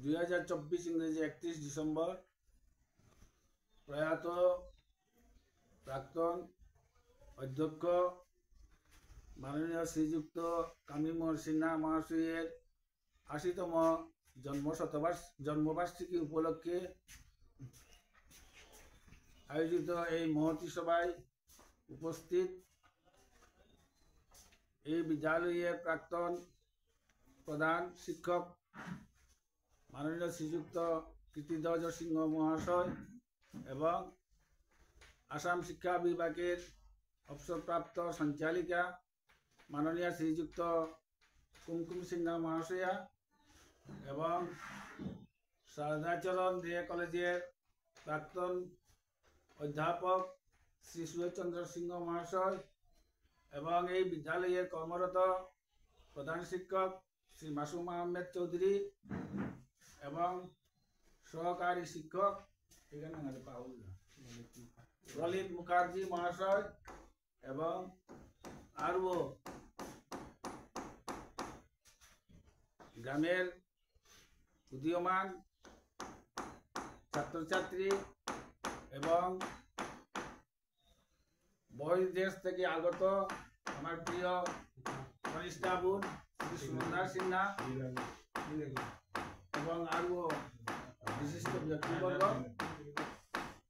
2024 ইংরেজি 31 ডিসেম্বর প্রয়াত প্রাক্তন অধ্যক্ষ মাননীয় শ্রীযুক্ত কামিমোহন সিনহা মহাশয়ের 80তম জন্মবার্ষিকী উপলক্ষে আয়োজিত এই মহতী সভায় উপস্থিত এই বিদ্যালয়ের প্রাক্তন প্রধান শিক্ষক মাননীয় শ্রীযুক্ত কীর্তিধ্বজ সিংহ মহাশয় এবং আসাম শিক্ষা বিভাগের অবসরপ্রাপ্ত সঞ্চালিকা মাননীয় শ্রীযুক্ত কুমকুম সিনহা মহাশয়া এবং সারদাচরণ দে কলেজের প্রাক্তন অধ্যাপক শ্রী সুরেশচন্দ্র সিংহ মহাশয় এবং এই বিদ্যালয়ের কর্মরত প্রধান শিক্ষক শ্রী মাসুম আহমেদ চৌধুরী এবং সহকারী শিক্ষক ললিত মুখার্জি মহাশয় এবং আরও গ্রামের উদীয়মান ছাত্রছাত্রী এবং বহির্দেশ থেকে আগত আমার প্রিয় কনিষ্ঠা বোন শ্রী সুনন্দা সিনহা এবং আরও বিশিষ্ট ব্যক্তিবর্গ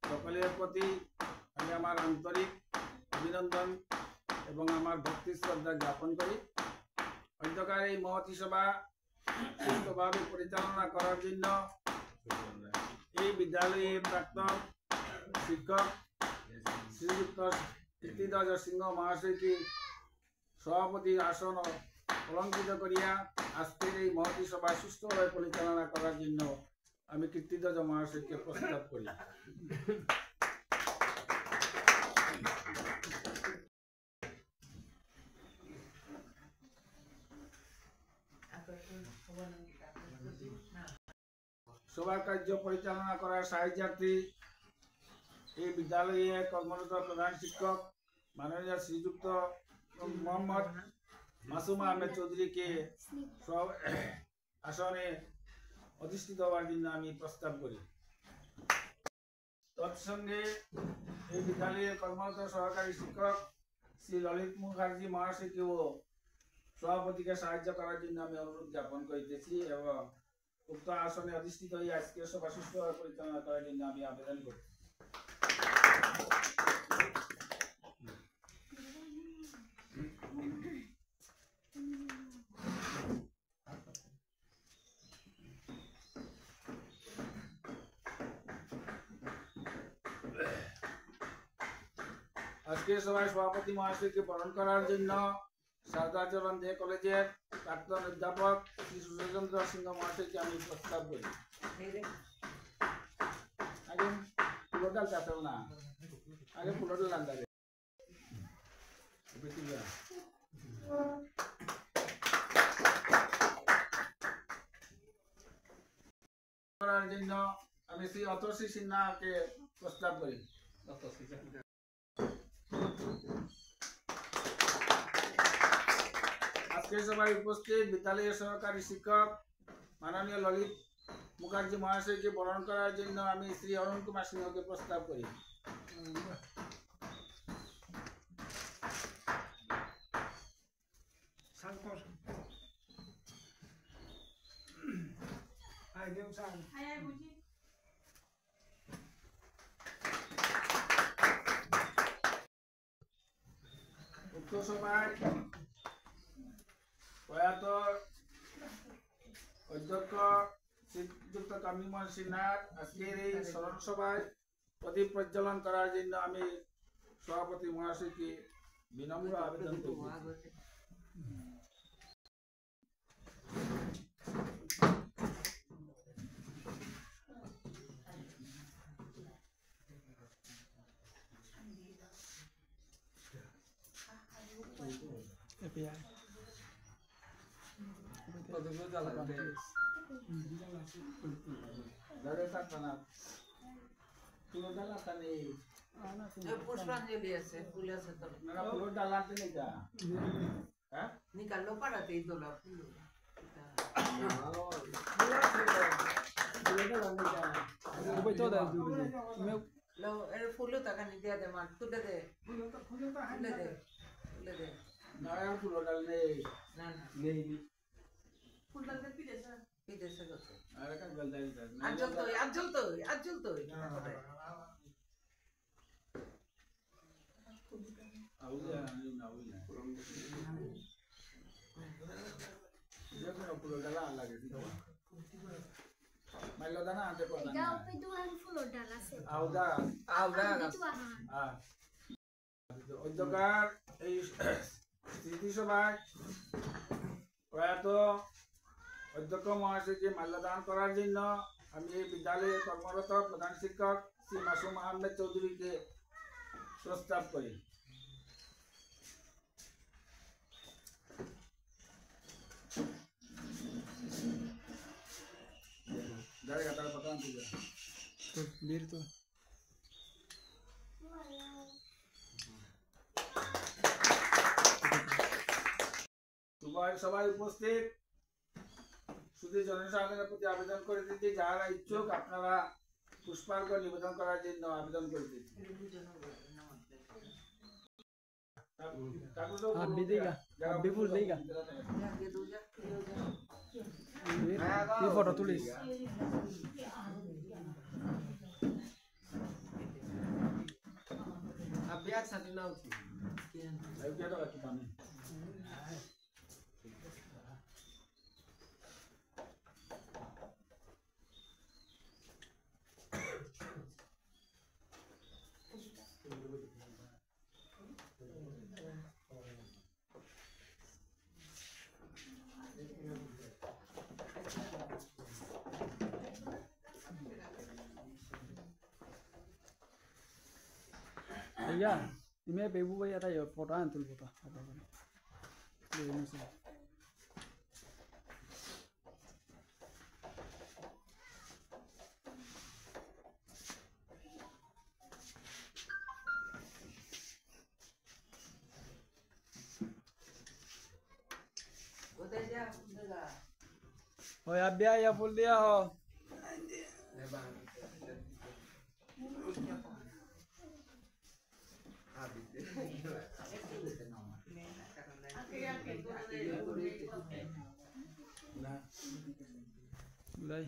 সকলের প্রতি আমি আমার আন্তরিক অভিনন্দন এবং আমার ভক্তি শ্রদ্ধা জ্ঞাপন করি। অন্ধকার এই মহতী সভা সুস্থভাবে পরিচালনা করার জন্য এই বিদ্যালয়ের প্রাক্তন শিক্ষক শ্রীযুক্ত কীর্তিধ্বজ সিংহ মহাশয়কে সভাপতির আসন অলঙ্কৃত করিয়া আজকের এই মহতী সভা সুষ্ঠুভাবে পরিচালনা করার জন্য আমি কীর্তিধ্বজ মহাশয়কে প্রস্তাব করি। সভার কার্য পরিচালনা করার সাহায্যার্থে এই বিদ্যালয়ে কর্মরত প্রধান শিক্ষক মাননীয় শ্রীযুক্ত মোহাম্মদ মাসুম আহমেদ চৌধুরীকে আসনে অধিষ্ঠিত হওয়ার জন্য আমি প্রস্তাব করি। তৎসঙ্গে এই বিদ্যালয়ের কর্মরত সহকারী শিক্ষক শ্রী ললিত মুখার্জি মহাশয়কেও সভাপতিকে সাহায্য করার জন্য আমি অনুরোধ জ্ঞাপন করিতেছি এবং উক্ত আসনে অধিষ্ঠিত হয়ে আজকের সভা সুষ্ঠুভাবে পরিচালনা করার জন্য আমি আবেদন করি। আজকের সভায় সভাপতি মহাশয়কে বরণ করার জন্য সারদাচরণ দে কলেজের প্রাক্তন অধ্যাপক শ্রী সুরেশচন্দ্র সিংহ মহাশয়কে আমি প্রস্তাব করি। আগে ফুলডাল চাতেও না, আগে ফুলডাল আন্দাজে করার জন্য আমি শ্রী অতসী সিনহাকে প্রস্তাব করি। আজকের সভায় উপস্থিত বিদ্যালয়ের সহকারী শিক্ষক মাননীয় ললিত মুখার্জি মহাশয়কে বরণ করার জন্য আমি শ্রী অরুণ কুমার সিংহকে প্রস্তাব করি। উক্ত সভায় প্রয়াত অধ্যক্ষ শ্রীযুক্ত কামিমোহন সিনহার আজকের এই স্মরণ সভায় প্রদীপ প্রজ্বলন করার জন্য আমি সভাপতি মহাশয়কে বিনম্র আবেদন করব। পুষ্পাঞ্জলি আছে, ফুল আছে তো। ফুলের ডালা আনতে নেই যা। হ্যাঁ? নিকালো পাড়াতেই তোলা ফুল। लो अरे फूलो तक नहीं दिया दे मान खुले दे खुले दे ना यार फूल डालने ना ना नहीं फूल डाल दे पी दे से करते अरे का गलत है आज जल तो आउला ना yo creo que la lagi dito. May loda na ante ko na. Ikaw piduhan full dala se. Auda. Ah. অধ্যকার এই স্মৃতিসভায় প্রয়াত অধ্যক্ষ মহাশয়কে মাল্যদান করার জন্য আমি এই বিদ্যালয়ে কর্মরত প্রধান শিক্ষক শ্রী মাসুম আহমেদ চৌধুরীকে প্রস্তাব করি। Dari kata pertanyaan juga. Tuh, diri tuh. সবাই উপস্থিত শুধু জনসাধারণের প্রতি আবেদন করে দিচ্ছি যারা ইচ্ছুক আপনারা পুষ্পার্ঘ নিবেদন করার জন্য আবেদন করে দিচ্ছি। आप भी देगा आप भी फूल देगा ये फोटो तुलिस अब ब्याज साथ ना होती Ayo kita lagi kami. iya ini bebu ya tayo foto antul foto apa apa ini sih उधर जा उधर oh ya biaya ya full dia oh mulai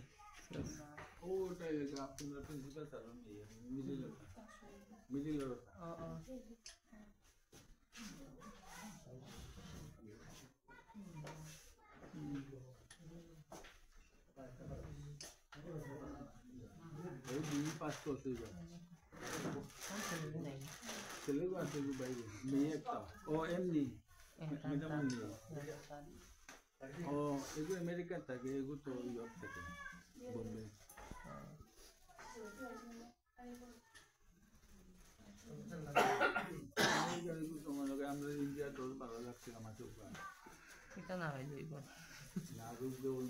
Oh, tayo ka puno principal sa room niya. Middle. Oh, di pass ko siya. Sila ko ang sila ba yun? May ekta. Oh, MD. Madam MD. Oh, ego American থাকে, ego তো Europe থেকে, Bombay. ego তোমার লগে আমরা India তোর ভালো লাগছে আমার চোখ। এটা না হয় যাইব না রুগো ওই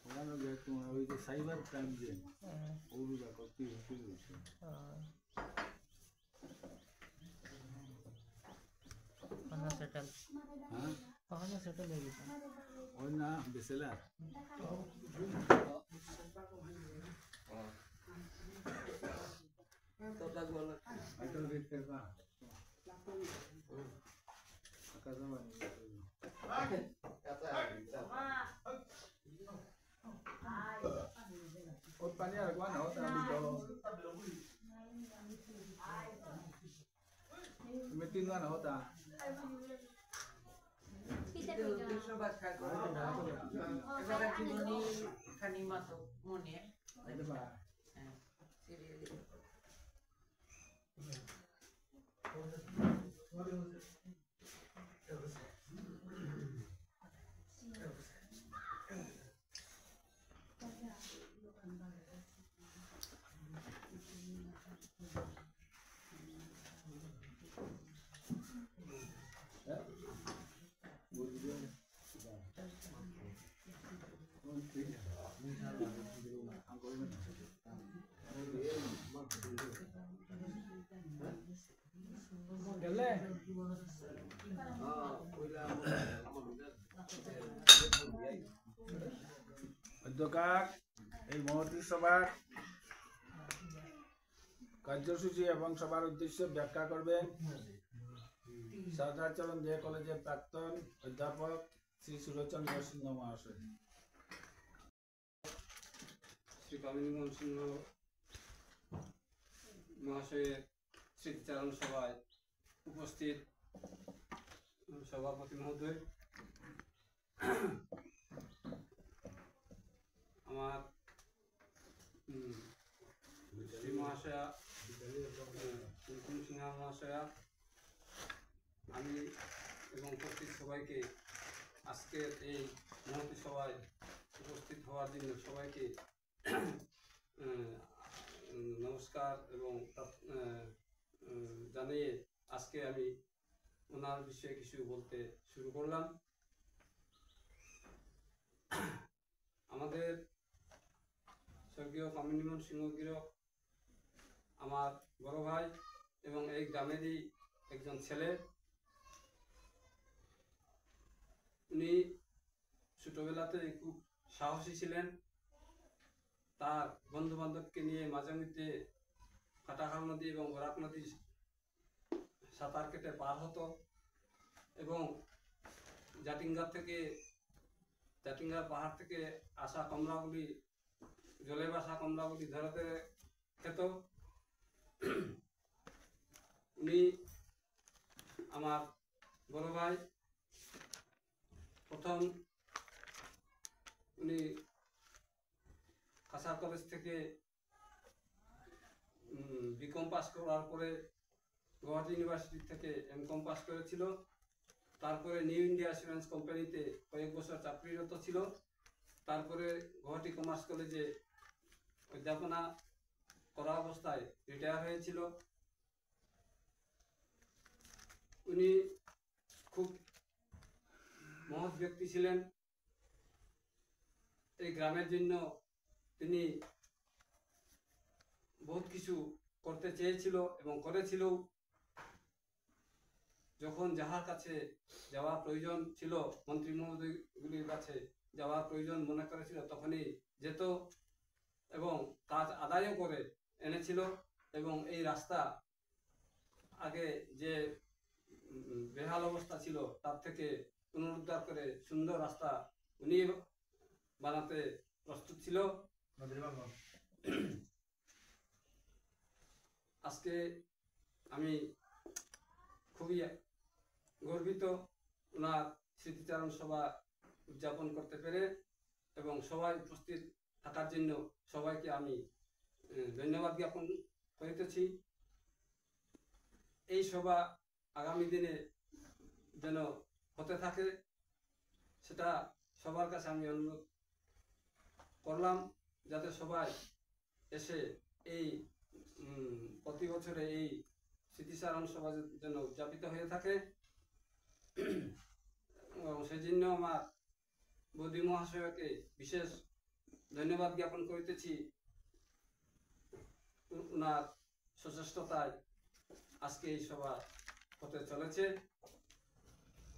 ওখানে গিয়ে তোমার ওই যে সাইবার ক্রাইম যে ওগুলো করতে হচ্ছে। কখনো সেটেল হ্যাঁ কখনো সেটেল হয়ে গেছে ওই না বেসেলার তো লাগবো আইটল রেট করবা কাজা বানি और पानी आ गया ना होता है तो मैं तीन ना होता Kita itu pegang. bisa baca kalau kini kani masuk moni itu pak gale অধ্যকার এই মহতী সভার কার্যসূচি এবং সবার উদ্দেশ্য ব্যাখ্যা করবেন সরদারচরণ দে কলেজের প্রাক্তন অধ্যাপক শ্রী সুরচন্দ্র সিংহ মহাশয়। শ্রী কামিনী সিংহ মহাশয়ের স্মৃতিচারণ সভায় উপস্থিত সভাপতি মহোদয়, আমার শ্রী মহাশয়া কুমকুম সিনহা মহাশয়া, আমি এবং উপস্থিত সবাইকে আজকের এই মহতী সভায় উপস্থিত হওয়ার জন্য সবাইকে নমস্কার এবং জানিয়ে আজকে আমি ওনার বিষয়ে কিছু বলতে শুরু করলাম। আমাদের স্বর্গীয় কামিনী সিংহ আমার বড় ভাই এবং এই গ্রামেরই একজন ছেলে। উনি ছোটবেলাতে খুব সাহসী ছিলেন। তার বন্ধু বান্ধবকে নিয়ে মাঝে মধ্যে কাটাখাল নদী এবং বরাক নদী সাঁতার কেটে পার হতো এবং জাটিঙ্গার পাহাড় থেকে আসা কমলাগুলি, জলে ভাসা কমলাগুলি ধরে ধরে খেত। উনি আমার বড় ভাই। প্রথম উনি কাছাড় কলেজ থেকে বিকম পাস করার পরে গুয়াহাটি ইউনিভার্সিটি থেকে এমকম পাস করেছিল। তারপরে নিউ ইন্ডিয়া অ্যাসুরেন্স কোম্পানিতে কয়েক বছর চাকরিরত ছিল। তারপরে গুয়াহাটি কমার্স কলেজে অধ্যাপনা করা অবস্থায় রিটায়ার হয়েছিল। উনি খুব মহৎ ব্যক্তি ছিলেন। এই গ্রামের জন্য তিনি বহুত কিছু করতে চেয়েছিল এবং করেছিল। যখন যাহার কাছে যাওয়া প্রয়োজন ছিল, মন্ত্রী মহোদয়গুলির কাছে যাওয়া প্রয়োজন মনে করেছিল, তখনই যেত এবং কাজ আদায়ও করে এনেছিল। এবং এই রাস্তা আগে যে বেহাল অবস্থা ছিল তার থেকে পুনরুদ্ধার করে সুন্দর রাস্তা উনি বানাতে প্রস্তুত ছিল। আজকে আমি খুবই গর্বিত ওনার স্মৃতিচারণ সভা উদযাপন করতে পেরে এবং সবাই উপস্থিত থাকার জন্য সবাইকে আমি ধন্যবাদ জ্ঞাপন করিতেছি। এই সভা আগামী দিনে যেন হতে থাকে সেটা সবার কাছে আমি অনুরোধ করলাম, যাতে সবাই এসে এই প্রতি বছরে এই স্মৃতিচারণ সভা যেন উদযাপিত হয়ে থাকে। সেই জন্য আমার বৌদি মহাশয়কে বিশেষ ধন্যবাদ জ্ঞাপন করিতেছি। ওনার সচেষ্টতায় আজকে এই সভা হতে চলেছে।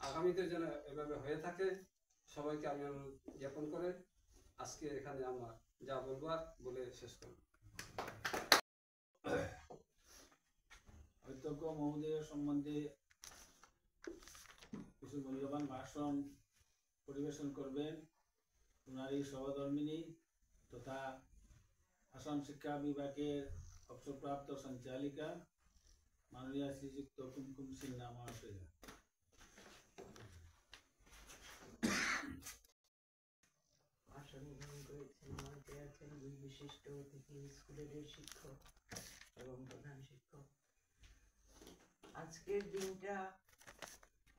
আগামীতে যেন এভাবে হয়ে থাকে সবাইকে আমি অনুরোধ জ্ঞাপন করে আজকে এখানে আমার যা বলবার বলে শেষ করব। অধ্যক্ষ মহোদয়ের সম্বন্ধে কিছু মূল্যবান ভাষণ পরিবেশন করবেন ওনারই সহধর্মিনী তথা আসাম শিক্ষা বিভাগের অবসরপ্রাপ্ত সঞ্চালিকা মাননীয় শ্রীযুক্ত কুমকুম সিনহা মহাশয়া। আসন গ্রহণ করেছেন মঞ্চে আছেন দুই বিশিষ্ট অতিথি, স্কুলের শিক্ষক এবং প্রধান শিক্ষক। আজকের দিনটা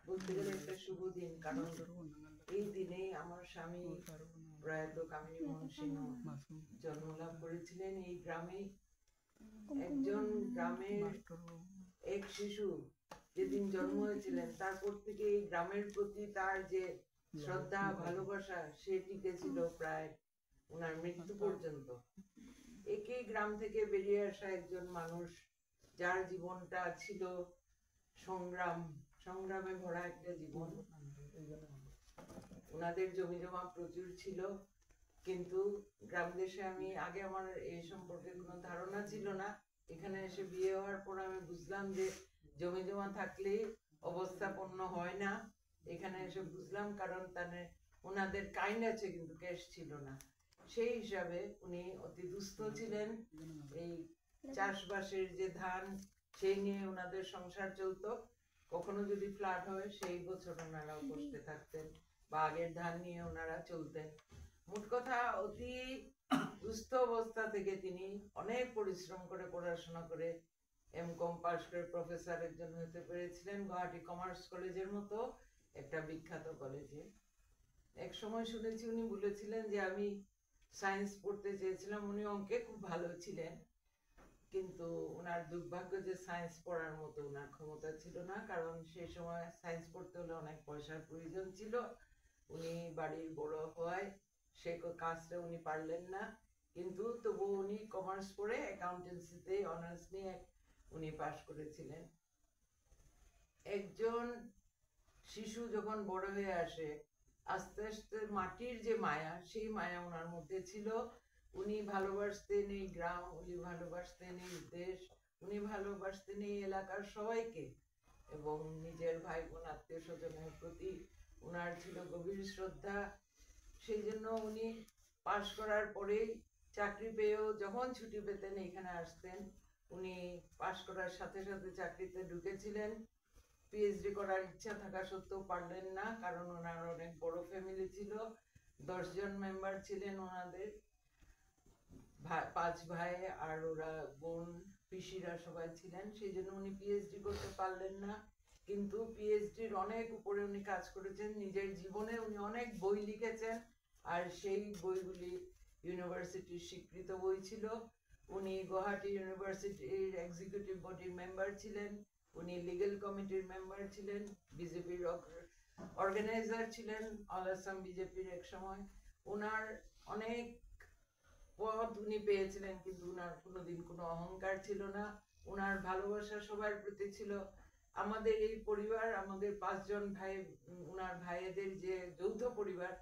বলতে গেলে একটা শুভ দিন, কারণ এই দিনে আমার স্বামী প্রয়াত কামিনী মোহন সিংহ জন্মলাভ করেছিলেন। এই গ্রামে একজন গ্রামের এক শিশু যেদিন জন্ম হয়েছিলেন তারপর থেকে এই গ্রামের প্রতি তার যে শ্রদ্ধা ভালোবাসা সে টিকেছিল প্রায় ওনার মৃত্যু পর্যন্ত। একই গ্রাম থেকে বেরিয়ে আসা একজন মানুষ যার জীবনটা ছিল সংগ্রাম সংগ্রামে ভরা একটা জীবন। ওনাদের জমি জমা প্রচুর ছিল, কিন্তু গ্রাম দেশে আমি আগে আমার এই সম্পর্কে কোনো ধারণা ছিল না। এখানে এসে বিয়ে হওয়ার পর আমি বুঝলাম যে জমি জমা থাকলেই অবস্থাপন্ন হয় না। এখানে এসে বুঝলাম, কারণ তাদের ওনাদের কাইন্ড আছে কিন্তু ক্যাশ ছিল না। সেই হিসাবে উনি অতি দুস্থ ছিলেন। এই চাষবাসের যে ধান, সেই নিয়ে ওনাদের সংসার চলতো। কখনো যদি ফ্লাড হয় সেই বছর ওনারাও কষ্টে থাকতেন, বা আগের ধান নিয়ে ওনারা চলতেন। মোট কথা, অতি দুস্থ অবস্থা থেকে তিনি অনেক পরিশ্রম করে পড়াশোনা করে এম.কম পাস করে প্রফেসর একজন হতে পেরেছিলেন গুয়াহাটি কমার্স কলেজের মতো একটা বিখ্যাত কলেজে। এক সময় শুনেছি উনি বলেছিলেন যে আমি সায়েন্স পড়তে চেয়েছিলাম। উনি অঙ্কে খুব ভালো ছিলেন, কিন্তু ওনার দুর্ভাগ্য যে সায়েন্স পড়ার মতো ওনার ক্ষমতা ছিল না, কারণ সেই সময় সায়েন্স পড়তে হলে অনেক পয়সার প্রয়োজন ছিল। উনি বাড়ির বড় হওয়ায় সে কাজটা উনি পারলেন না, কিন্তু তবু উনি কমার্স পড়ে অ্যাকাউন্টেন্সিতে অনার্স নিয়ে উনি পাশ করেছিলেন। একজন শিশু যখন বড় হয়ে আসে, আস্তে আস্তে মাটির যে মায়া, সেই মায়া ওনার মধ্যে ছিল। উনি ভালোবাসতেন এই গ্রাম, উনি ভালোবাসতেন এই দেশ, উনি ভালোবাসতেন এই এলাকার সবাইকে, এবং নিজের ভাই বোন আত্মীয় স্বজনের প্রতি ওনার ছিল গভীর শ্রদ্ধা। সেই জন্য উনি পাশ করার পরেই চাকরি পেয়েও যখন ছুটি পেতেন এখানে আসতেন। উনি পাশ করার সাথে সাথে চাকরিতে ঢুকেছিলেন। পিএইচডি করার ইচ্ছা থাকা সত্ত্বেও পারলেন না, কারণ ওনার অনেক বড় ফ্যামিলি ছিল। 10 জন মেম্বার ছিলেন ওনাদের, 5 ভাই আর ওরা বোন পিসিরা সবাই ছিলেন। সেই জন্য উনি পিএইচডি করতে পারলেন না, কিন্তু পিএইচডির অনেক উপরে উনি কাজ করেছেন। নিজের জীবনে উনি অনেক বই লিখেছেন, আর সেই বইগুলি ইউনিভার্সিটির স্বীকৃত বই ছিল। উনি গুয়াহাটি ইউনিভার্সিটির এক্সিকিউটিভ বডির মেম্বার ছিলেন, উনি লিগ্যাল কমিটির মেম্বার ছিলেন, বিজেপির অর্গানাইজার ছিলেন, অল আসাম বিজেপির এক সময়। ওনার অনেক পদ উনি পেয়েছিলেন, কিন্তু ওনার কোনোদিন কোনো অহংকার ছিল না। ওনার ভালোবাসা সবার প্রতি ছিল। আমাদের এই পরিবার, আমাদের 5 জন ভাই, ওনার ভাইদের যে যৌথ পরিবার,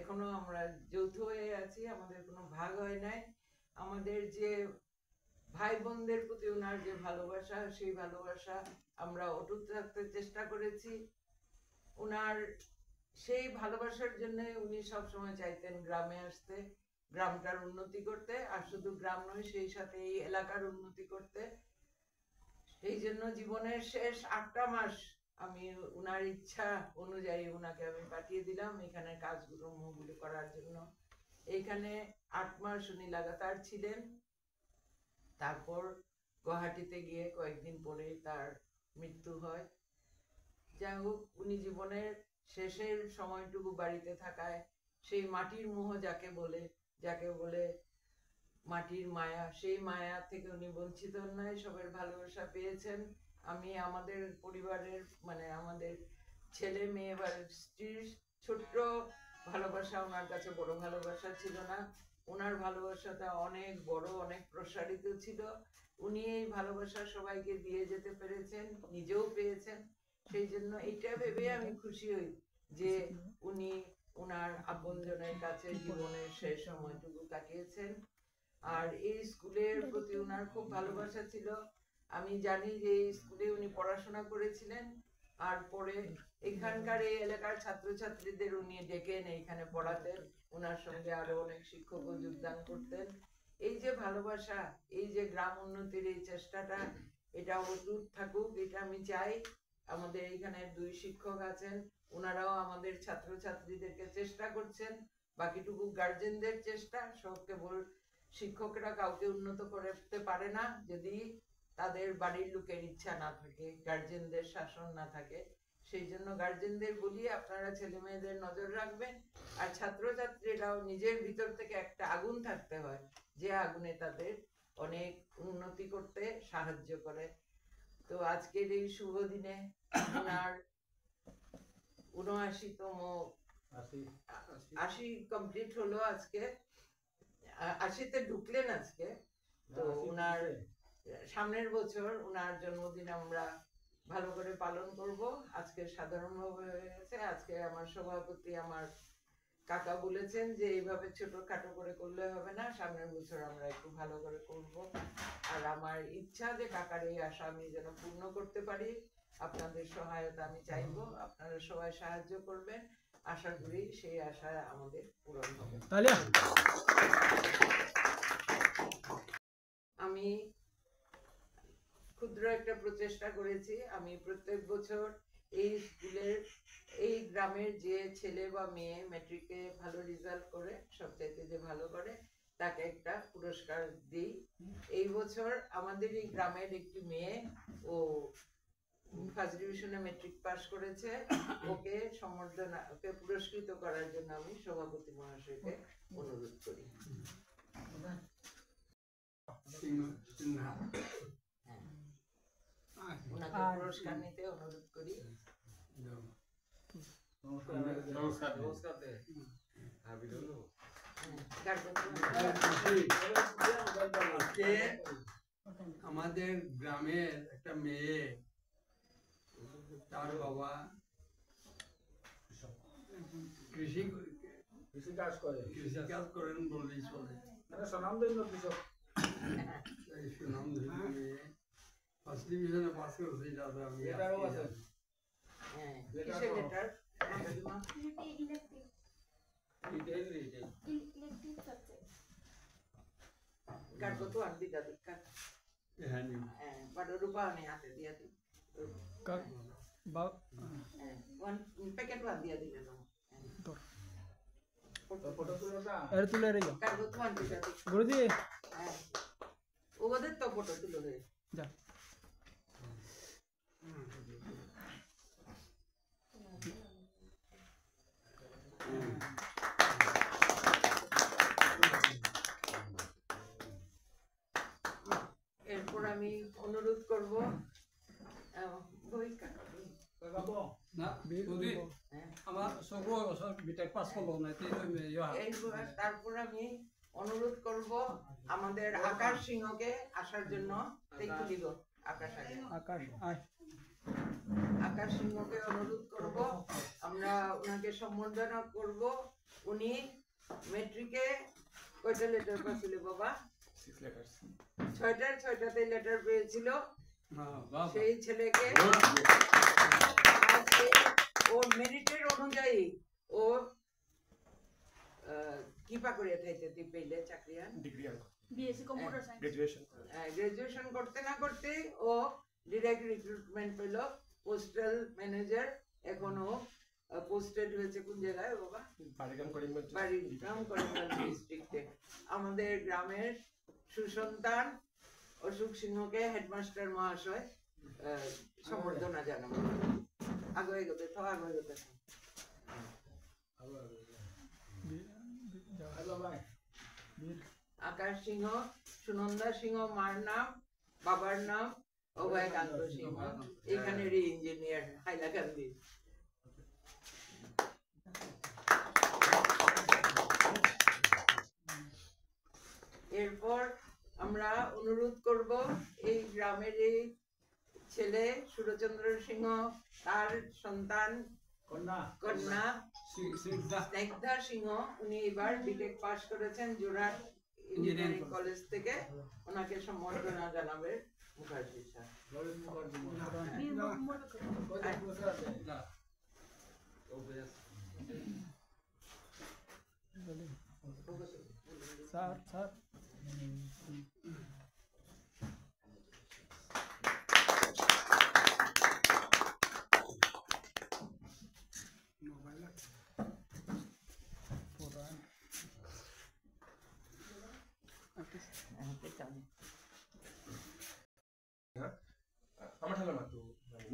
এখনো আমরা যৌথ হয়ে আছি, আমাদের কোনো ভাগ হয় নাই। আমাদের যে ভাই বোনদের প্রতি ওনার যে ভালোবাসা, সেই ভালোবাসা আমরা অটুট রাখতে চেষ্টা করেছি। ওনার সেই ভালোবাসার জন্য উনি সবসময় চাইতেন গ্রামে আসতে, গ্রামটার উন্নতি করতে, আর শুধু গ্রাম নয়, সেই সাথে এই এলাকার উন্নতি করতে। সেই জন্য জীবনের শেষ 8টা মাস আমি উনার ইচ্ছা অনুযায়ী উনাকে আমি পাঠিয়ে দিলাম এখানে কাজগুলো করার জন্য। এইখানে 8 মাস উনি লাগাতার ছিলেন। তারপর গুয়াহাটিতে গিয়ে কয়েকদিন পরে তার মৃত্যু হয়। যাই হোক, উনি জীবনের শেষের সময়টুকু বাড়িতে থাকায় সেই মাটির মোহ যাকে বলে মাটির মায়া, সেই মায়া থেকে উনি বঞ্চিত নয়, সবার ভালোবাসা পেয়েছেন। আমি আমাদের পরিবারের, মানে আমাদের ছেলে মেয়ে বা স্ত্রীর ছোট্ট ভালোবাসা ওনার কাছে বড় ভালোবাসা ছিল না। ওনার ভালোবাসাটা অনেক বড়, অনেক প্রসারিত ছিল। উনি এই ভালোবাসা সবাইকে দিয়ে যেতে পেরেছেন, নিজেও পেয়েছেন। সেই জন্য এইটা ভেবে আমি খুশি হই যে উনি ওনার আপনজনের কাছে জীবনের শেষ সময়টুকু কাটিয়েছেন। আর এই স্কুলের প্রতি ওনার খুব ভালোবাসা ছিল। আমি জানি যে এই স্কুলে উনি পড়াশোনা করেছিলেন, আর পরে এখানকার এই এলাকার ছাত্রছাত্রীদের উনি ডেকে এনে এখানে পড়াতেন। ওনার সঙ্গে আরো অনেক শিক্ষকও যোগদান করতেন। এই যে ভালোবাসা, এই যে গ্রাম উন্নতির এই চেষ্টাটা, এটা অটুট থাকুক, এটা আমি চাই। আমাদের এখানে 2 শিক্ষক আছেন, ওনারাও আমাদের ছাত্রছাত্রীদেরকে চেষ্টা করছেন। বাকিটুকু গার্জেনদের চেষ্টা। সব কেবল শিক্ষকরা কাউকে উন্নত করতে পারে না যদি তাদের বাড়ির লোকের ইচ্ছা না থাকে, গার্জেনদের শাসন না থাকে। সেই জন্য গার্জেনদের বলি, আপনারা ছেলে মেয়েদের নজর রাখবেন, আর ছাত্রছাত্রীরাও নিজের ভিতর থেকে একটা আগুন থাকতে হয়, যে আগুনে তাদের অনেক উন্নতি করতে সাহায্য করে। তো আজকের এই শুভ দিনে ওনার 79তম 80 কমপ্লিট হলো আজকে, 80তে ঢুকলেন আজকে। তো ওনার সামনের বছর ওনার জন্মদিন আমরা ভালো করে পালন করব। আজকে সাধারণভাবে হয়ে গেছে। আজকে আমার সভাপতি আমার কাকা বলেছেন যে এইভাবে ছোটখাটো করে করলে হবে না, সামনের বছর আমরা একটু ভালো করে করব। আর আমার ইচ্ছা যে কাকার এই আশা আমি যেন পূর্ণ করতে পারি। আপনাদের সহায়তা আমি চাইবো, আপনারা সবাই সাহায্য করবেন। আশা করি সেই আশা আমাদের পূরণ হবে। তালিয়া আমি ক্ষুদ্র একটা প্রচেষ্টা করেছি। আমি প্রত্যেক বছর এই স্কুলের, এই গ্রামের যে ছেলে বা মেয়ে ম্যাট্রিকে ভালো রেজাল্ট করে, সবচাইতে যে ভালো করে, তাকে একটা পুরস্কার দিই। এই বছর আমাদের এই গ্রামের একটি মেয়ে, ও ফার্স্ট ডিভিশনে ম্যাট্রিক পাস করেছে। ওকে সম্বর্ধনা, ওকে পুরস্কৃত করার জন্য আমি সভাপতি মহাশয়কে অনুরোধ করি। ওনাকে পুরস্কার নিতে অনুরোধ করি। আজকে আমাদের গ্রামের একটা মেয়ে, তার বাবা কৃষিকাজ করে, কৃষিকাজ করেন বললেই চলে। মানে স্বনামধন্য কৃষক। এই সুনামধন্য মেয়ে ফার্স্ট ডিভিশনে পাস করেছে, যাতে আমি লেটারও আছে। হ্যাঁ, কিসের letter? Electric retail electric subject কাটবো তো আর দিদা দিকা। হ্যাঁ নি হ্যাঁ, বাট রূপা ने आते दिया थी। का बा वन पैकेट वन दिया दिले ना। ফটো তুলো না। अरे तुले रे जा काटबो तो वन दिया थी। गुरुजी হ্যাঁ, ওদের তো ফটো তুলো রে। जा এরপর আমি অনুরোধ করব বই কাটবো। কাকাবো না যদি হ্যাঁ, আমার সবগুলো বছর বিটেক পাস করলো না এরপর তারপর আমি অনুরোধ করব আমাদের আকাশ সিংহকে আসার জন্য। একটু দিব আকাশ আগে। आकाश आय আকাশ সিংহকে অনুরোধ করব, আমরা ওনাকে সম্বর্ধনা করব। উনি ম্যাট্রিকে কয়টা লেটার পেয়েছিল বাবা? 6টাতে লেটার পেয়েছিল। সেই ছেলেকে আজকে ওর মেরিটের অনুযায়ী ও কিপা করে থাইতে পেলে চাকরিয়ান বিএসসি কম্পিউটার সায়েন্স গ্রাজুয়েশন করতে না করতে ও ডিরেক্ট রিক্রুটমেন্ট পেল, পোস্টাল ম্যানেজার। এখনো পোস্টেড হয়েছে কোন জায়গায় বাবা? বাড়িগ্রাম করিমগঞ্জ ডিস্ট্রিক্টে। আমাদের গ্রামের সুসন্তান অশোক সিংহকে হেডমাস্টার মহাশয় সম্বর্ধনা জানাবো। আগে এগোতে তো আগে এগোতে থাক। হ্যালো ভাই। আকাশ সিংহ, সুনন্দা সিংহ মার নাম, বাবার নাম অভয়কান্ত সিংহ, এখানেরই ইঞ্জিনিয়ার হাইলাকান্দি। এরপর আমরা অনুরোধ করব এই গ্রামের এই ছেলে সুরচন্দ্র সিংহ, তার সন্তান কন্যা স্নেগ্ধা সিংহ, উনি এবার বিটেক পাস করেছেন জোড়াট ইঞ্জিনিয়ারিং কলেজ থেকে। ওনাকে সম্বর্ধনা জানাবে মুখার্জি স্যার। सर सर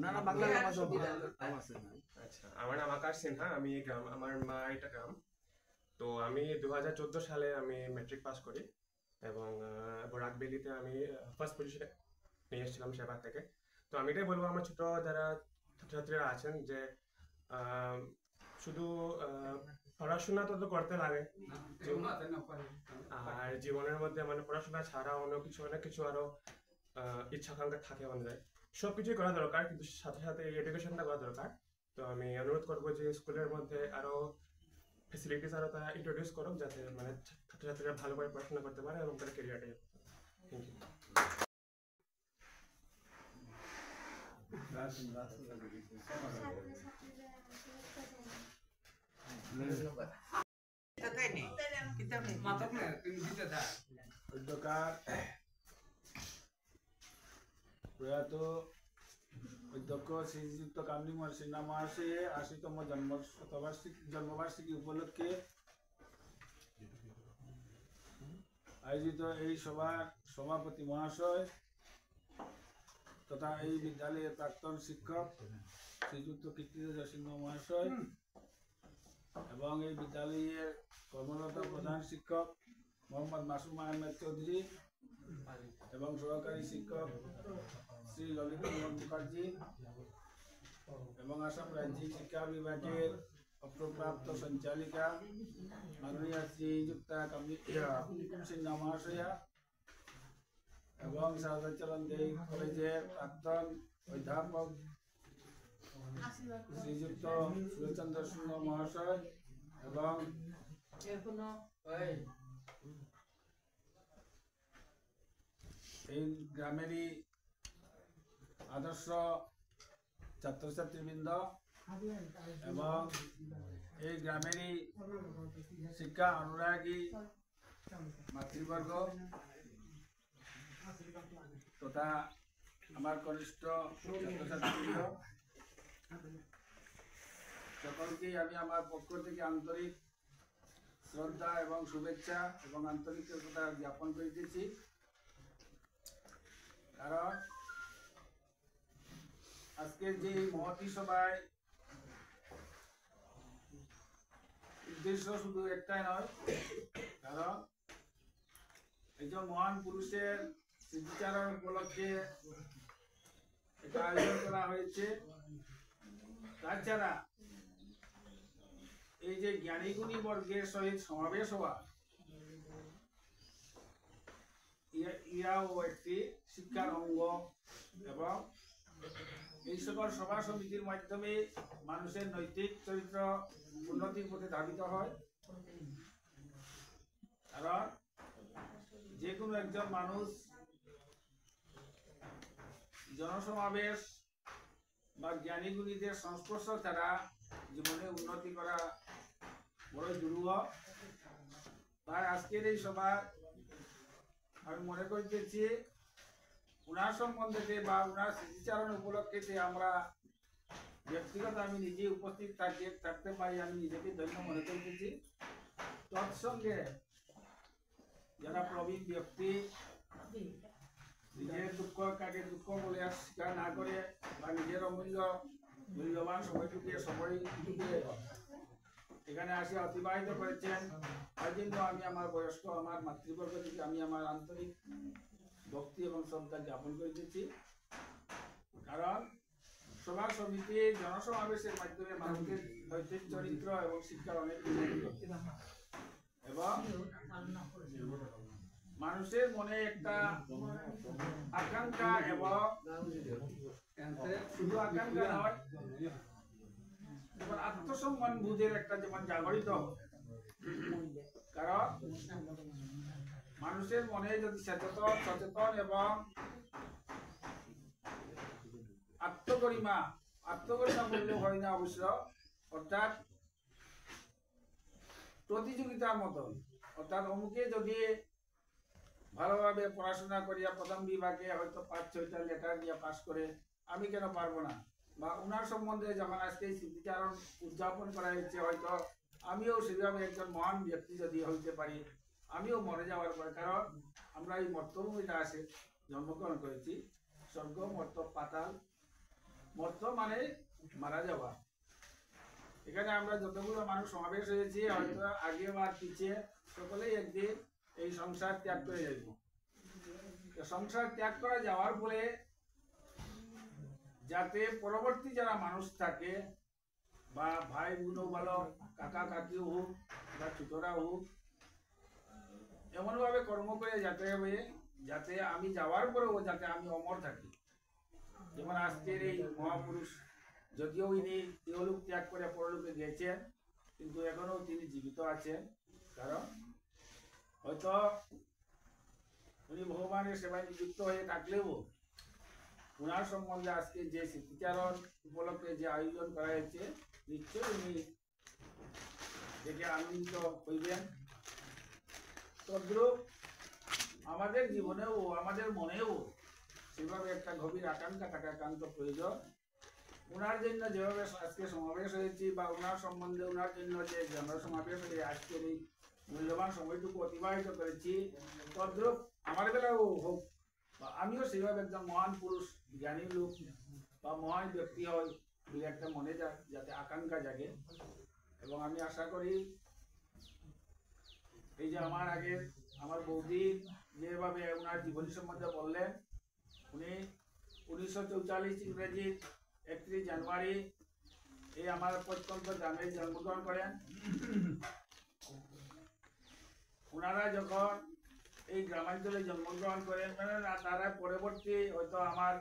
না বাংলা আচ্ছা, আমার নাম আকাশ সিনহা, আমি গ্রাম, আমার মা এটা গ্রাম। তো আমি 2014 সালে আমি ম্যাট্রিক পাস করি এবং রাগবেলিতে আমি ফার্স্ট পজিশনে নিয়ে এসেছিলাম সেবার থেকে। তো আমি এটাই বলবো আমার ছোট যারা ছাত্রছাত্রীরা আছেন যে শুধু পড়াশোনা তো করতে লাগে, আর জীবনের মধ্যে মানে পড়াশোনা ছাড়া অনেক কিছু আরো ইচ্ছাকাঙ্ক্ষা থাকে আমাদের। সব কিছুই করা দরকার, কিন্তু সাথে সাথে এডুকেশনটা করা দরকার। তো আমি অনুরোধ করবো যে স্কুলের মধ্যে আরো ফেসিলিটিস আরো তারা ইন্ট্রোডিউস করুক, যাতে মানে ছাত্রছাত্রীরা ভালো করে পড়াশোনা করতে পারে এবং তাদের ক্যারিয়ারটা। Thank you. মাতক না তুমি দিতে থাক। অধ্যকার প্রয়াত অধ্যক্ষ শ্রীযুক্ত কামনী সিনহা মহাশয়ের ৮০তম জন্মবার্ষিকী উপলক্ষে আয়োজিত এই সভার সভাপতি মহাশয় তথা এই বিদ্যালয়ের প্রাক্তন শিক্ষক শ্রীযুক্ত কীর্তিরাজ সিনহা মহাশয় এবং এই বিদ্যালয়ের কর্মরত প্রধান শিক্ষক মোহাম্মদ মাসুম আহমেদ চৌধুরী এবং সহকারী শিক্ষক শ্রী ললিত মোহন মুখার্জি এবং আসাম রাজ্যিক শিক্ষা বিভাগের অপ্রপ্রাপ্ত সঞ্চালিকা মাননীয় শ্রীযুক্তা কুমকুম সিনহা মহাশয়া এবং সারদাচরণ দেই কলেজের প্রাক্তন অধ্যাপক শ্রীযুক্ত সুরেশচন্দ্র সিংহ মহাশয় এবং এই গ্রামেরই আদর্শ ছাত্রছাত্রীবৃন্দ এবং এই গ্রামেরই শিক্ষা অনুরাগী মাতৃবর্গ তথা আমার কনিষ্ঠ ছাত্রছাত্রীবৃন্দ সকলকেই আমি আমার পক্ষ থেকে আন্তরিক শ্রদ্ধা এবং শুভেচ্ছা এবং আন্তরিক কৃতজ্ঞতা জ্ঞাপন করিতেছি। কারণ আজকের যে মহতী সভায় উদ্দেশ্য শুধু একটাই নয়, কারণ একজন মহান পুরুষের স্মৃতিচারণ উপলক্ষে এটা আয়োজন করা হয়েছে। তাছাড়া এই যে জ্ঞানীগুণী বর্গের সহিত সমাবেশ হওয়া, ইহাও একটি শিক্ষার অঙ্গ এবং এই সকল সভা সমিতির মাধ্যমে মানুষের নৈতিক চরিত্র উন্নতির পথে ধাবিত হয়। কারণ যে কোনো একজন মানুষ জনসমাবেশ বা জ্ঞানীগুণীদের সংস্পর্শ ছাড়া জীবনে উন্নতি করা বড় দুরূহ। তাই আজকের এই সভা আমি মনে করতেছি উনার সম্বন্ধে বা উনার স্মৃতিচারণ উপলক্ষে আমরা ব্যক্তিগত আমি নিজে উপস্থিত থাকতে পারি, আমি নিজেকে ধন্য মনে করতেছি। তৎসঙ্গে যারা প্রবীণ ব্যক্তি নিজের দুঃখ কাকে দুঃখ বলে আর স্বীকার না করে বা নিজের মূল্যবান সময়টুকু এখানে আসে অতিবাহিত করেছেন, তার জন্য আমি আমার বয়স্ক আমার মাতৃবর্গ থেকে আমি আমার আন্তরিক ভক্তি এবং শ্রদ্ধা জ্ঞাপন করিতেছি। কারণ সভা সমিতি জনসমাবেশের মাধ্যমে মানুষের নৈতিক চরিত্র এবং শিক্ষার অনেক এবং মানুষের মনে একটা আকাঙ্ক্ষা এবং শুধু আকাঙ্ক্ষা নয়, আত্মসম্মান বোধের একটা যেমন জাগরিত। কারণ মানুষের মনে যদি সচেতন এবং আত্মগরিমা বললে হয় না অবশ্য, অর্থাৎ প্রতিযোগিতার মতন, অর্থাৎ অমুকে যদি ভালোভাবে পড়াশোনা করিয়া প্রথম বিভাগে হয়তো ৫-৬টা লেটার দিয়ে পাস করে, আমি কেন পারবো না, বা উনার সম্বন্ধে যখন আজকে স্মৃতিচারণ উদযাপন করা হয়েছে, হয়তো আমিও সেভাবে একজন মহান ব্যক্তি যদি হইতে পারি, আমিও মরে যাওয়ার পরে। কারণ আমরা এই মর্তভূমিটা আসে জন্মগ্রহণ করেছি, স্বর্গ মর্ত পাতাল, মর্ত মানে মারা যাওয়া। এখানে আমরা যতগুলো মানুষ সমাবেশ হয়েছি, হয়তো আগে বা পিছিয়ে সকলেই একদিন এই সংসার ত্যাগ করে যাব। সংসার ত্যাগ করা যাওয়ার ফলে যাতে পরবর্তী যারা মানুষ থাকে, বা ভাই বোনও ভালো, কাকা কাকিও হোক বা ছোটরা হোক, এমন ভাবে কর্ম করে যাতে আমি যাওয়ার পরেও যাতে আমি অমর থাকি। যেমন আজকের এই মহাপুরুষ, যদিও ইনি ইহলোক ত্যাগ করে পরলোকে গেছেন, কিন্তু এখনো তিনি জীবিত আছেন। কারণ হয়তো উনি ভগবানের সেবায় নিযুক্ত হয়ে থাকলেও ওনার সম্বন্ধে আজকে যে স্মৃতিচারণ উপলক্ষে যে আয়োজন করা হয়েছে, নিশ্চয়ই উনি দেখে আনন্দিত হইবেন। তদ্রূপ আমাদের জীবনেও, আমাদের মনেও সেভাবে একটা গভীর আকাঙ্ক্ষা থাকা একান্ত প্রয়োজন। ওনার জন্য যেভাবে আজকে সমাবেশ হয়েছি, বা ওনার সম্বন্ধে ওনার জন্য যে জনসমাবেশ হয়ে আজকের এই মূল্যবান সময়টুকু অতিবাহিত করেছি, তদ্রূপ আমার বেলাও হোক, বা আমিও সেইভাবে একজন মহান পুরুষ, জ্ঞানী লোক বা মহান ব্যক্তি হয় বলে একটা মনে যাতে আকাঙ্ক্ষা জাগে। এবং আমি আশা করি এই যে আমার আগে আমার বৌদি যেভাবে ওনার জীবনী সম্বন্ধে বললেন, উনি 1944 ইংরেজির 31 জানুয়ারি এই আমার প্রত্যন্ত গ্রামে জন্মগ্রহণ করেন। ওনারা যখন এই গ্রামাঞ্চলে জন্মগ্রহণ করেন, তারা পরবর্তী হয়তো আমার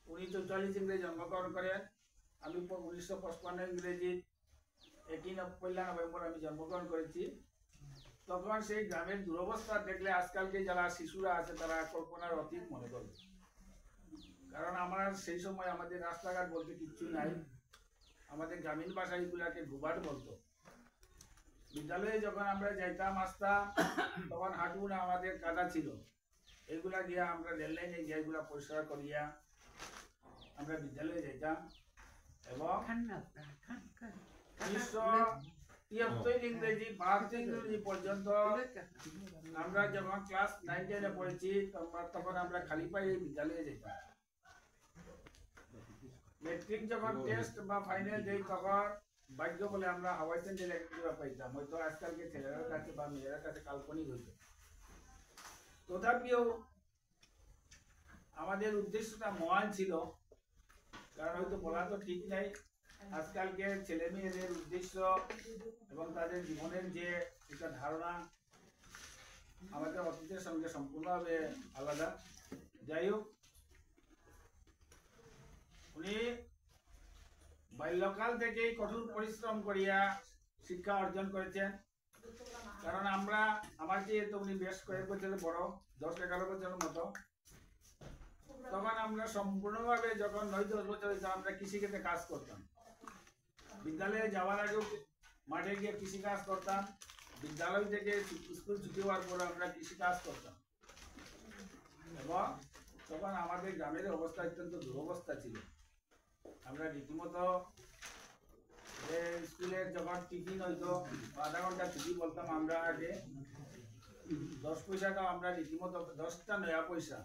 1944 ইংরেজি জন্মগ্রহণ করেন, আমি 1955 ইংরেজি 1 নভেম্বর আমি জন্মগ্রহণ করেছি। তখন সেই গ্রামের দুরবস্থা দেখলে আজকালকে যারা শিশুরা আছে তারা কল্পনার অতীত মনে করবে। কারণ আমার সেই সময় আমাদের রাস্তাঘাট বলতে কিচ্ছু নাই, আমাদের গ্রামীণ ভাষায় এগুলাকে ঘুবাট বলতো। বিদ্যালয়ে যখন আমরা যাইতাম আসতাম, তখন হাঁটু না আমাদের কাদা ছিল, এগুলা গিয়া আমরা রেল লাইনে গিয়ে এগুলা পরিষ্কার করিয়া আমরা বিদ্যালয়ে যাইতাম। এবং 1973 ইংরেজি 12 ইংরেজি পর্যন্ত আমরা যখন ক্লাস 9-10 পড়েছি, তখন আমরা খালি পায়ে বিদ্যালয়ে যেতাম। মেট্রিক যখন টেস্ট বা ফাইনাল দেই, তখন ভাগ্য বলে আমরা হাওয়াই স্যান্ডেল একটা পাইতাম, হয়তো আজকালকে ছেলেদের কাছে বা মেয়েদের কাছে কাল্পনিক হইত। তথাপিও আমাদের উদ্দেশ্যটা মহান ছিল। কারণ হয়তো বলা তো ঠিক নাই, আজকালকে ছেলে মেয়েদের উদ্দেশ্য এবং তাদের জীবনের যে একটা ধারণা আমাদের অতীতের সঙ্গে সম্পূর্ণভাবে আলাদা। যাই হোক, উনি বাল্যকাল থেকেই কঠোর পরিশ্রম করিয়া শিক্ষা অর্জন করেছেন। কারণ আমার যেহেতু উনি বেশ কয়েক বছর বড়, 10-11 বছরের মতো, তখন আমরা সম্পূর্ণভাবে যখন 9-10 বছর হইতো আমরা কৃষিক্ষেত্রে কাজ করতাম। বিদ্যালয়ে যাওয়ার আগেও মাঠে গিয়ে কৃষি কাজ করতাম, বিদ্যালয় থেকে স্কুল ছুটি হওয়ার পর আমরা কৃষি কাজ করতাম। এবং তখন আমাদের গ্রামের অবস্থা অত্যন্ত দুরবস্থা ছিল। আমরা রীতিমতো স্কুলের যখন টিফিন হইতো, আধা ঘন্টা ছুটি বলতাম আমরা আগে, 10 পয়সাটাও আমরা রীতিমতো 10টা নয়া পয়সা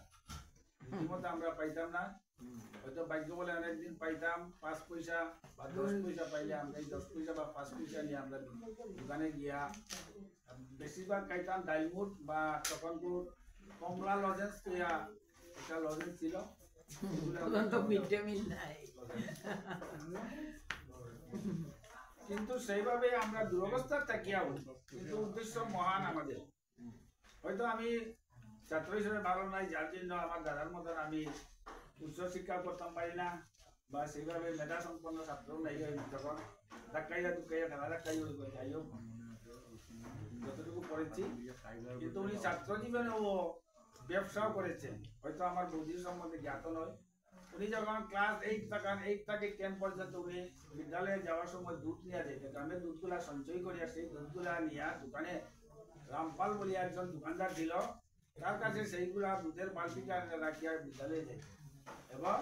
রীতিমতো আমরা পাইতাম না। হয়তো ভাগ্য বলে অনেকদিন পাইতাম 5 পয়সা বা 10 পয়সা পাইলে আমরা এই 10 পয়সা বা 5 পয়সা নিয়ে আমরা দোকানে গিয়া বেশিরভাগ খাইতাম ডাইলমুট বা তখন কমলা লজেন্স একটা লজেন্স ছিল। কিন্তু সেইভাবে আমরা দুরবস্থার থাকিয়াও কিন্তু উদ্দেশ্য মহান আমাদের। হয়তো আমি ছাত্র হিসেবে ভালো নাই, যার জন্য আমার দাদার মতন আমি উচ্চ শিক্ষা করতাম পারি না, বা সেইভাবে মেধা সম্পন্ন ছাত্র নাই। যখন ধাক্কাইয়া ধুকাইয়া খেলা ধাক্কাই যাই হোক যতটুকু পড়েছি। কিন্তু উনি ছাত্র জীবনে ও ব্যবসাও করেছেন, হয়তো আমার বৌদির সম্বন্ধে জ্ঞাত নয়। উনি যখন ক্লাস 8 থেকে 10 পর্যন্ত উনি বিদ্যালয়ে যাওয়ার সময় দুধ নিয়ে যেতেন, গ্রামের দুধগুলা সঞ্চয় করিয়া সেই দুধগুলা নিয়ে দোকানে রামপাল বলে একজন দোকানদার ছিল, তার কাছে সেইগুলা দুধের বালতিটা রাখিয়া বিদ্যালয়ে যেত। এবং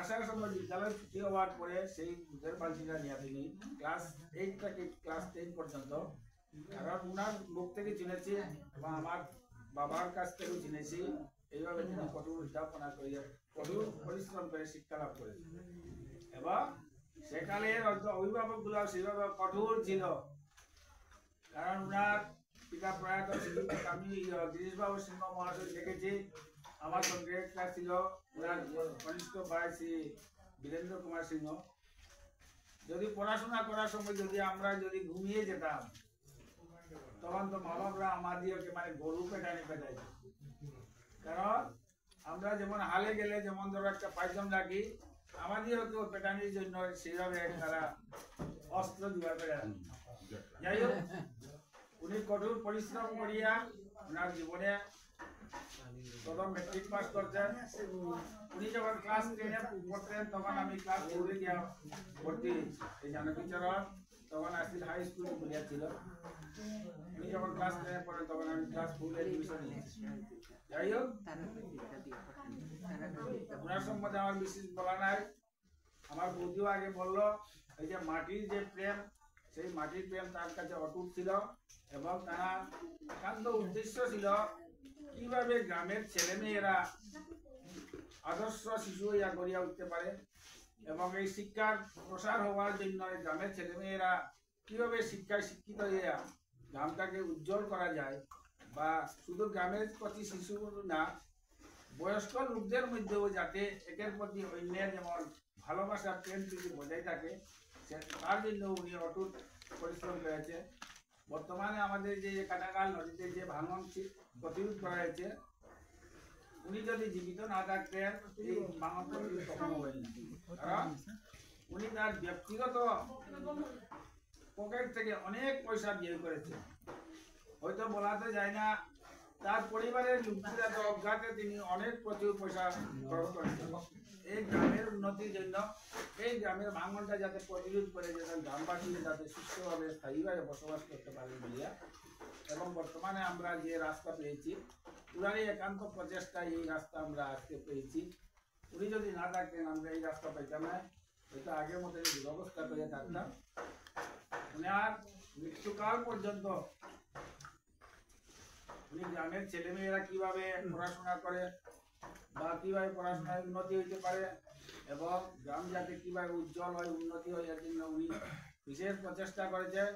আসার সময় বিদ্যালয় ছুটি হওয়ার পরে সেই দুধের বালতিটা নিয়ে তিনি ক্লাস 8 থেকে ক্লাস 10 পর্যন্ত, কারণ উনার মুখ থেকে চিনেছি এবং আমার বাবার কাছ থেকেও চিনেছি, এইভাবে তিনি কঠোর উদ্যাপনা করে কঠোর পরিশ্রম করে শিক্ষা লাভ করেছেন। এবং সেকালের অভিভাবক গুলো সেভাবে কঠোর ছিল। কারণ উনার পিতা প্রয়াত আমি গিরিশবাবু সিংহ মহাশয় দেখেছি, আমার সঙ্গে একটা ছিল উনার কনিষ্ঠ ভাই শ্রী বীরেন্দ্র কুমার সিংহ। যদি পড়াশোনা করার সময় আমরা যদি ঘুমিয়ে যেতাম, তখন তো মা বাপরা আমাদেরকে মানে গরু পেটাইত। কারণ আমরা যেমন হালে গেলে যেমন ধরো একটা পাইজন রাখি, আমাদেরও কেউ পেটানির জন্য সেইভাবে তারা অস্ত্র জোগাড় করে রাখে। যাই হোক, উনি কঠোর পরিশ্রম করিয়া ওনার জীবনে প্রথম মেট্রিক পাস করছেন। উনি যখন ক্লাস 10-এ পড়তেন তখন আমি ক্লাস 4-এ গিয়া ভর্তি এই জানকীচরণ, তখন আসছিল হাই স্কুল বলিয়া ছিল। উনি যখন ক্লাস 10-এ পড়েন তখন আমি ক্লাস 4-এ এডমিশন নিয়েছি। যাই হোক, ওনার সম্বন্ধে আমার বিশেষ বলা নাই। আমার বৌদিও আগে বললো, এই যে মাটির যে প্রেম, সেই মাটির প্রেম তার কাছে অটুট ছিল এবং তার একান্ত উদ্দেশ্য ছিল কিভাবে গ্রামের ছেলে মেয়েরা আদর্শ শিশু হইয়া গড়িয়া উঠতে পারে এবং এই শিক্ষার প্রসার হওয়ার জন্য গ্রামের ছেলে মেয়েরা কিভাবে শিক্ষায় শিক্ষিত হইয়া গ্রামটাকে উজ্জ্বল করা যায়, বা শুধু গ্রামের প্রতি শিশু না, বয়স্ক লোকদের মধ্যেও যাতে একের প্রতি অন্যের যেমন ভালোবাসা প্রেম প্রীতি বজায় থাকে, তার জন্য উনি অটুট পরিশ্রম করেছে। বর্তমানে আমাদের যে কাটাকাল নদীতে যে ভাঙন প্রতিরোধ করা হয়েছে, উনি যদি জীবিত না থাকতেন এই ভাঙন প্রতিরোধ কখনো হয়নি। কারণ উনি তার ব্যক্তিগত পকেট থেকে অনেক পয়সা ব্যয় করেছে, হয়তো বলাতে যায় না। তার পরিবারের লোকরা তো অজ্ঞাতে তিনি অনেক প্রচুর পয়সা খরচ করেছেন এই গ্রামের উন্নতির জন্য, এই গ্রামের ভাঙনটা যাতে প্রতিরোধ করে যাতে গ্রামবাসী যাতে সুস্থভাবে স্থায়ীভাবে বসবাস করতে পারেন বলিয়া। এবং বর্তমানে আমরা যে রাস্তা পেয়েছি, উনারই একান্ত প্রচেষ্টায় এই রাস্তা আমরা আজকে পেয়েছি। উনি যদি না থাকতেন আমরা এই রাস্তা পাইতাম না, হয়তো আগের মতো দুরবস্থা করে থাকতাম। উনার মৃত্যুকাল পর্যন্ত উনি গ্রামের ছেলে মেয়েরা কিভাবে পড়াশোনা করে বা কিভাবে পড়াশোনায় উন্নতি হইতে পারে এবং গ্রাম যাতে কিভাবে উজ্জ্বল হয় উন্নতি হয়, এর জন্য উনি বিশেষ প্রচেষ্টা করেছেন।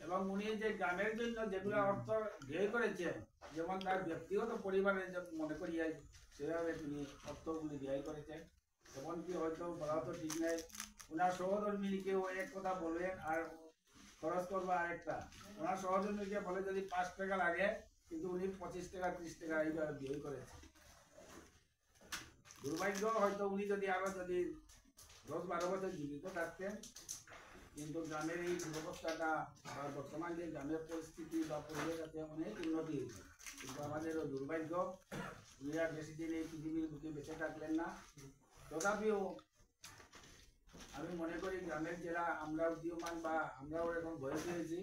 এবং উনি যে গ্রামের জন্য যেগুলো অর্থ ব্যয় করেছেন, যেমন তার ব্যক্তিগত পরিবারের মনে করি সেভাবে তিনি অর্থগুলি ব্যয় করেছেন। এমনকি হয়তো বলা তো ঠিক নেই, ওনার সহধর্মিনীকেও এক কথা বলবেন আর খরচ করবো আরেকটা। ওনার সহধর্মীকে বলে যদি 5 টাকা লাগে, কিন্তু উনি 25 টাকা 30 টাকা এইভাবে ব্যয় করেছেন। দুর্ভাগ্য, হয়তো উনি যদি আরো যদি 10-12 বছর জীবিত থাকতেন, কিন্তু গ্রামের এই দুরবস্থাটা বা বর্তমান যে গ্রামের পরিস্থিতি বা পরিবেশ আছে অনেক উন্নতি হয়েছে, কিন্তু আমাদেরও দুর্ভাগ্য উনি আর বেশি দিন এই পৃথিবীর বুকে বেঁচে থাকলেন না। তথাপিও আমি মনে করি গ্রামের যারা আমরা উদীয়মান বা আমরাও এখন বয়স হয়েছি,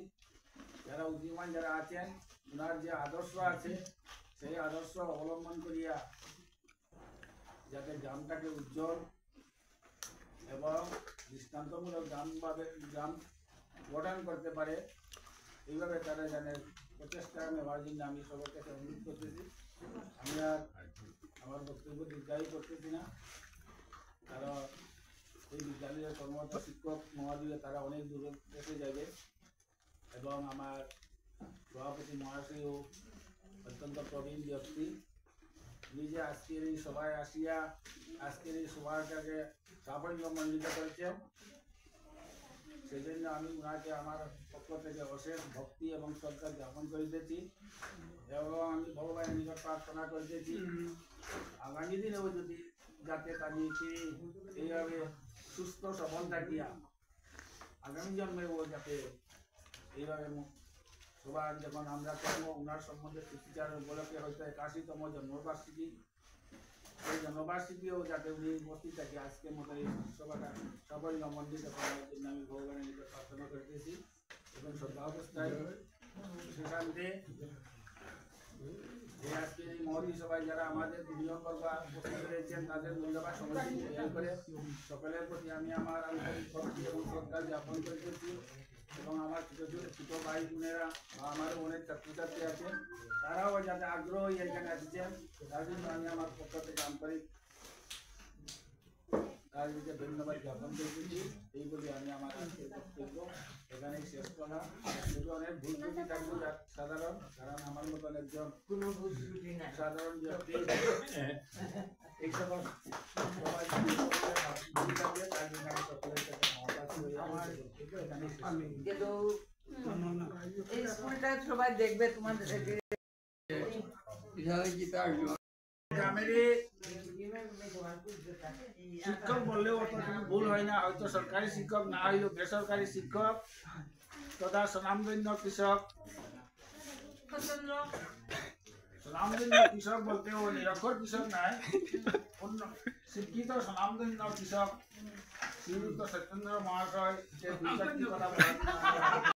যারা উদীয়মান যারা আছেন, ওনার যে আদর্শ আছে সেই আদর্শ অবলম্বন করিয়া যাতে গ্রামটাকে উজ্জ্বল এবং দৃষ্টান্তমূলক গ্রাম গঠন করতে পারে, এইভাবে তারা জানে প্রচেষ্টা নেওয়ার জন্য আমি সবার কাছে অনুরোধ করতেছি। আমি আর আমার বক্তব্য দীর্ঘায়ী করতেছি না, কারণ এই বিদ্যালয়ের কর্মরত শিক্ষক মহাদয় তারা অনেক দূরে এসে যাবে এবং আমার সভাপতি মহাশয়ও অত্যন্ত প্রবীণ ব্যক্তি। নিজে আজকের এই সভায় আসিয়া আজকের এই সভাটাকে সাফল্যমণ্ডিত করেছেন, সেই জন্য আমি ওনাকে আমার পক্ষ থেকে অশেষ ভক্তি এবং শ্রদ্ধা জ্ঞাপন করিতেছি এবং আমি ভগবানের নিকট প্রার্থনা করিতেছি আগামী দিনেও যদি যাতে তাদেরকে এইভাবে সুস্থ সবল থাকিয়া আগামী জন্মেও যাতে এইভাবে সবার যখন আমরা করবো ওনার সম্বন্ধে সুচিচার উপলক্ষে হয়তো 81তম জন্মবার্ষিকী, সেই জন্মবার্ষিকীও যাতে উনি উপস্থিত থাকে আজকের মতো এই সভাটা সাফল্যমণ্ডিত করার জন্য আমি ভগবানের নিকট প্রার্থনা করতেছি এবং শ্রদ্ধা অবস্থায় সুশান্তে এই আজকের এই মহতী সভায় যারা আমাদের দুনিয়া করবা উপস্থিত রয়েছেন তাদের মূল্যবান সময় করে সকলের প্রতি আমি আমার আন্তরিক ভক্তি এবং শ্রদ্ধা জ্ঞাপন করতেছি এবং আমার ছোট ভাই বোনেরা বা আমারও অনেক ছাত্রছাত্রী আছে, তারাও যাতে আগ্রহী এখানে আসছেন, তার জন্য আমি আমার পক্ষ থেকে আন্তরিক তাদেরকে ধন্যবাদ জ্ঞাপন করতেছি। এই বলে আমি আমার আজকের বক্তব্য এখানেই শেষ করলাম। যদি অনেক ভুল ত্রুটি থাকবে সাধারণ, কারণ আমার মতন একজন কোনো ভুল ত্রুটি নাই, সাধারণ ব্যক্তি এই সকল সবাই থাকবে, তার জন্য আমি সকলের সাথে মহব্বত করি। আমার এখানে কিন্তু এই স্কুলটা সবাই দেখবে তোমাদের গ্রামেরই শিক্ষক বললেও অত কোনো ভুল হয় না, হয়তো সরকারি শিক্ষক না হইলেও বেসরকারি শিক্ষক তথা স্বনামধন্য কৃষক। স্বনামধন্য কৃষক বলতেও নিরক্ষর কৃষক নাই, শিক্ষিত স্বনামধন্য কৃষক শ্রীযুক্ত সত্যেন্দ্র মহাশয় কথা বলার